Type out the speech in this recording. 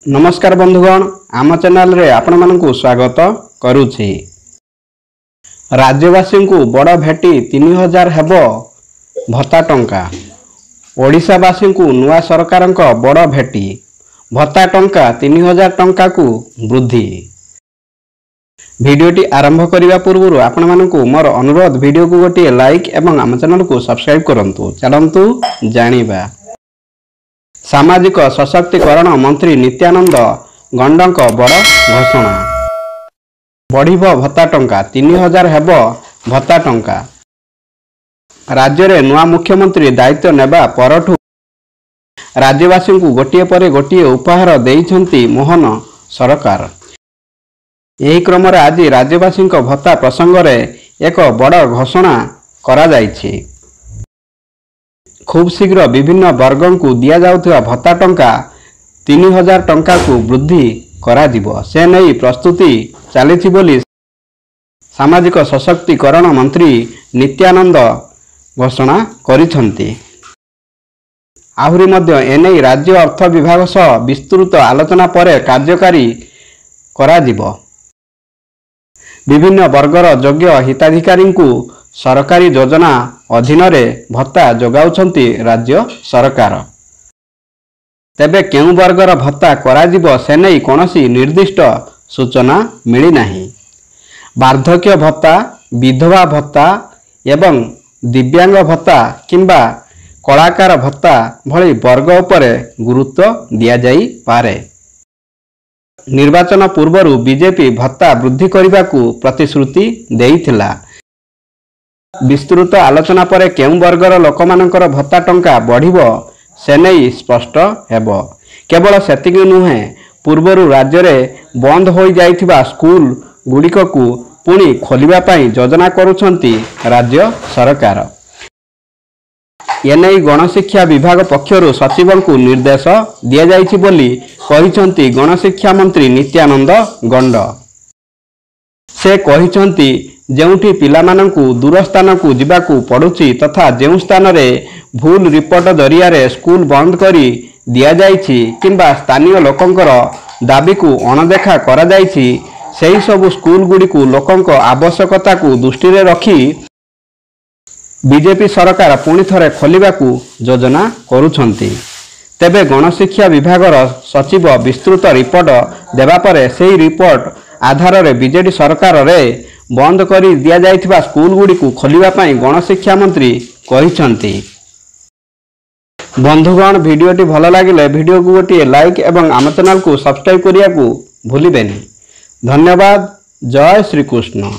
नमस्कार बंधुगण, आम चैनल रे आपण मानकु स्वागत करूछि। राज्यवासी को बड़ भेटी 3000 हेबो भत्ता टंका। ओडिशावासी को नुआ सरकार बड़ भेटी भत्ता टंका 3000 टंका को वृद्धि। भिडियोटी आरंभ करने पूर्व आपण मानकु मोर अनुरोध, भिडियो को गोटे लाइक एवं आम चैनल को सब्सक्राइब करंतु। चलंतु जानिबा। सामाजिक सशक्तिकरण मंत्री नित्यानंद गंडक बड़ घोषणा। बढ़िब भत्ता टंका 3000 हेब भत्ता टंका। राज्य में नुआ मुख्यमंत्री दायित्व नेबा परठू राज्यवासी को गोटे पर गोटे उपहार देइछंती मोहन सरकार। यही क्रम आज राज्यवासी भत्ता प्रसंग में एक बड़ घोषणा करा जाइछि। खूब शीघ्र विभिन्न वर्गों को दिया जाउथुवा भत्ता टंका 3000 टंका को वृद्धि करा दिबो। से नहीं प्रस्तुति चली बोली सामाजिक सशक्तिकरण मंत्री नित्यानंद घोषणा करिछंती। आहुरी मध्य एने राज्य अर्थ विभाग सह विस्तृत आलोचना पर कार्यकारी करा दिबो। विभिन्न वर्गर योग्य हिताधिकारी को सरकारी योजना अधीन रे भत्ता जोगाउछंती राज्य सरकार। तेबे केउ वर्गर भत्ता करा दिबो से नहीं कोनोसी निर्दिष्ट सूचना मिली नाही। वार्धक्य भत्ता, विधवा भत्ता एवं दिव्यांग भत्ता किंबा कलाकार भत्ता भली वर्ग उपरे गुरुत्व दिया जाई पारे। निर्वाचन पूर्व बीजेपी भत्ता वृद्धि करने को प्रतिश्रुति देइथिला। विस्तृत आलोचना पर केउ वर्गर लोकमानकर भत्ता टंका बढ़िबो से नहीं स्पष्ट हेबो। केवल सेतिकी नुहे, पूर्वर राज्य में बंद हो जाइथिबा स्कूल गुड़िक को पुणी खोलिबा पई योजना करुछंती राज्य सरकार। एने गणशिक्षा विभाग पक्षरु सचिव को निर्देश दिया जाइछि बोली कहिछंती गणशिक्षा मंत्री नित्यानंद गंड। से कहिछंती जेउठी पिलामानंकु दूर स्थान को जिबाकू पड़ुछि तथा जेउ स्थान रे भूल रिपोर्ट जरिया रे स्कूल बंद करी दिया जाइछि किंबा स्थानीय लोकंकर दाबी को अणदेखा करा जाइछि, सेही सब स्कूल गुडी को लोकंक आवश्यकता को दृष्टि रे रखी बीजेपी सरकार पुणी थरे खोलिबाकू योजना करुछंती। तेबे गणशिक्षा विभागर सचिव विस्तृत रिपोर्ट देबा परे सेही रिपोर्ट आधार रे बीजेडी सरकार रे बंद करी दिया जाइथिबा स्कूल गुडी को खोलिबा पई गणशिक्षा मंत्री कहिछंती। बंधुगण, भिडियोटी भल लागिले भिडियो को गोटे लाइक एवं आम चैनल को सब्सक्राइब करिया को भूलिबेनी। धन्यवाद। जय श्री कृष्ण।